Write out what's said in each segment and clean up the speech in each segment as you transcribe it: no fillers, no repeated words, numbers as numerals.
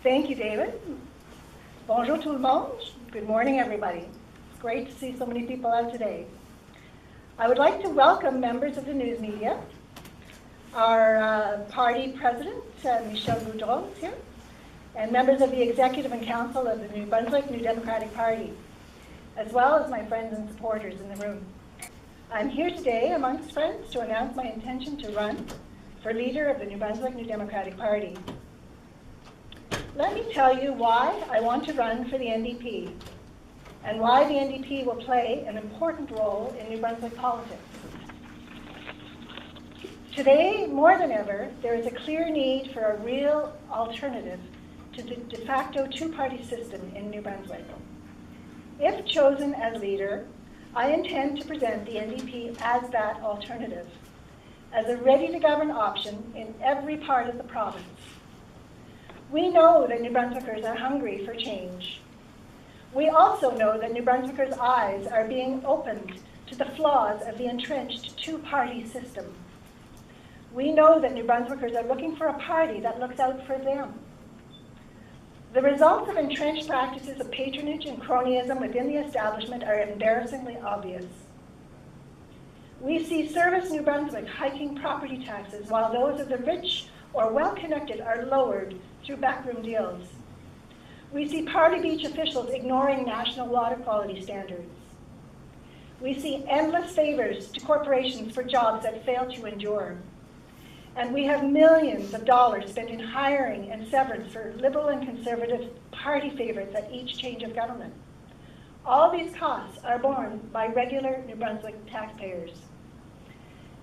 Thank you, David. Bonjour tout le monde. Good morning, everybody. It's great to see so many people out today. I would like to welcome members of the news media, our party president, Michel Boudreau, is here, and members of the executive and council of the Brunswick New Democratic Party, as well as my friends and supporters in the room. I'm here today amongst friends to announce my intention to run for leader of the New Brunswick New Democratic Party. Let me tell you why I want to run for the NDP and why the NDP will play an important role in New Brunswick politics. Today, more than ever, there is a clear need for a real alternative to the de facto two-party system in New Brunswick. If chosen as leader, I intend to present the NDP as that alternative, as a ready-to-govern option in every part of the province. We know that New Brunswickers are hungry for change. We also know that New Brunswickers' eyes are being opened to the flaws of the entrenched two-party system. We know that New Brunswickers are looking for a party that looks out for them. The results of entrenched practices of patronage and cronyism within the establishment are embarrassingly obvious. We see Service New Brunswick hiking property taxes while those of the rich or well-connected are lowered through backroom deals. We see Parley Beach officials ignoring national water quality standards. We see endless favors to corporations for jobs that fail to endure. And we have millions of dollars spent in hiring and severance for Liberal and Conservative party favorites at each change of government. All these costs are borne by regular New Brunswick taxpayers.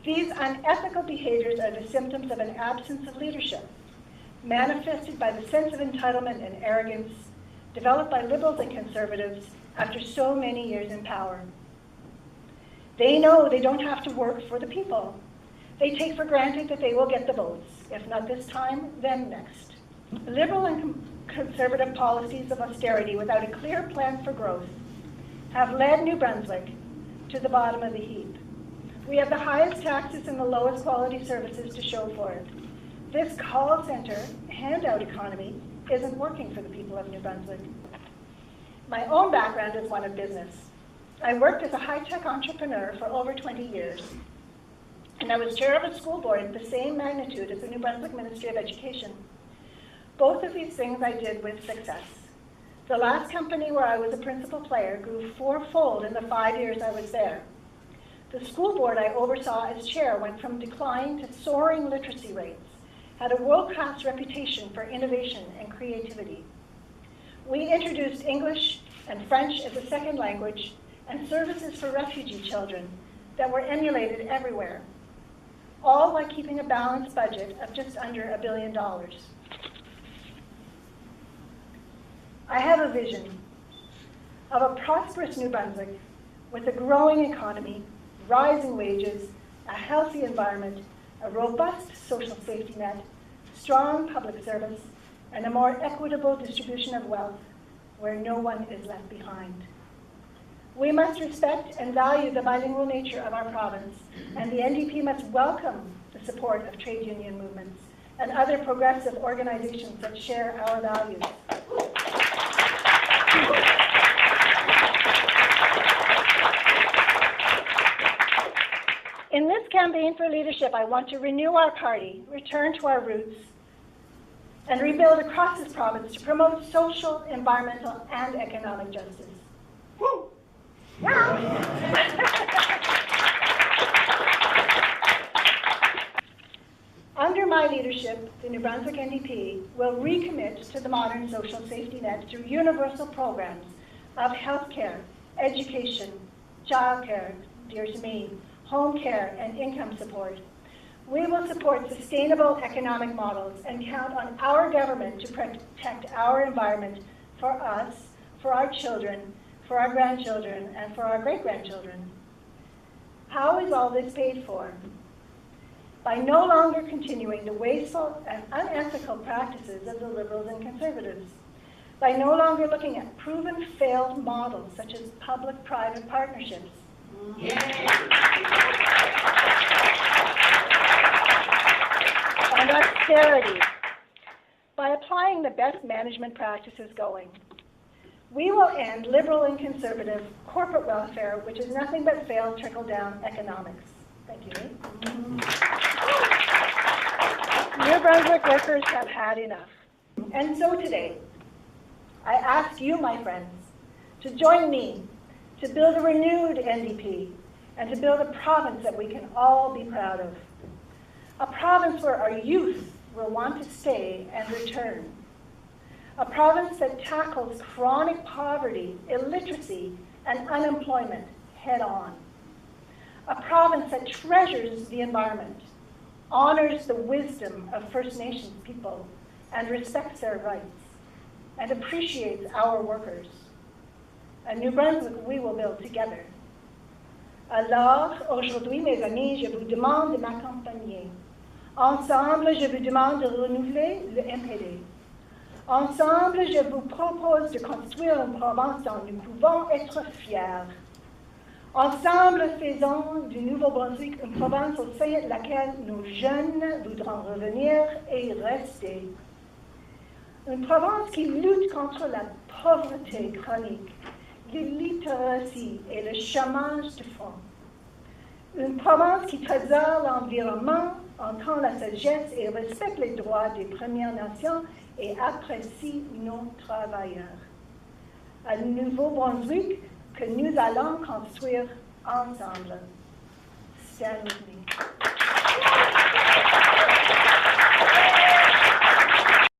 These unethical behaviors are the symptoms of an absence of leadership, manifested by the sense of entitlement and arrogance developed by Liberals and Conservatives after so many years in power. They know they don't have to work for the people. They take for granted that they will get the votes, if not this time, then next. Liberal and Conservative policies of austerity without a clear plan for growth have led New Brunswick to the bottom of the heap. We have the highest taxes and the lowest quality services to show for it. This call center handout economy isn't working for the people of New Brunswick. My own background is one of business. I worked as a high-tech entrepreneur for over 20 years, and I was chair of a school board of the same magnitude as the New Brunswick Ministry of Education. Both of these things I did with success. The last company where I was a principal player grew fourfold in the 5 years I was there. The school board I oversaw as chair went from decline to soaring literacy rates, had a world-class reputation for innovation and creativity. We introduced English and French as a second language and services for refugee children that were emulated everywhere, all while keeping a balanced budget of just under $1 billion. I have a vision of a prosperous New Brunswick with a growing economy, rising wages, a healthy environment, a robust social safety net, strong public service, and a more equitable distribution of wealth where no one is left behind. We must respect and value the bilingual nature of our province, and the NDP must welcome the support of trade union movements and other progressive organizations that share our values. In this campaign for leadership, I want to renew our party, return to our roots, and rebuild across this province to promote social, environmental, and economic justice. Under my leadership, the New Brunswick NDP will recommit to the modern social safety net through universal programs of healthcare, education, childcare, dear to me, home care, and income support. We will support sustainable economic models and count on our government to protect our environment for us, for our children, for our grandchildren, and for our great-grandchildren. How is all this paid for? By no longer continuing the wasteful and unethical practices of the Liberals and Conservatives. By no longer looking at proven failed models such as public-private partnerships. And austerity. by applying the best management practices going. We will end liberal and conservative corporate welfare, which is nothing but failed trickle-down economics. Thank you, Lee. New Brunswick workers have had enough. And so today, I ask you, my friends, to join me to build a renewed NDP and to build a province that we can all be proud of. A province where our youth will want to stay and return. A province that tackles chronic poverty, illiteracy, and unemployment head on. A province that treasures the environment, honors the wisdom of First Nations people, and respects their rights, and appreciates our workers. A New Brunswick we will build together. Alors, aujourd'hui, mes amis, je vous demande de m'accompagner. Ensemble, je vous demande de renouveler le MPD. Ensemble, je vous propose de construire une province dont nous pouvons être fiers. Ensemble, faisons du Nouveau-Brunswick une province au sein de laquelle nos jeunes voudront revenir et rester. Une province qui lutte contre la pauvreté chronique, l'illittératie et le chômage de fond. Une province qui préserve l'environnement, entend la sagesse et respecte les droits des Premières Nations et apprécie nos travailleurs. Un Nouveau-Brunswick que nous allons construire ensemble. Stand with me.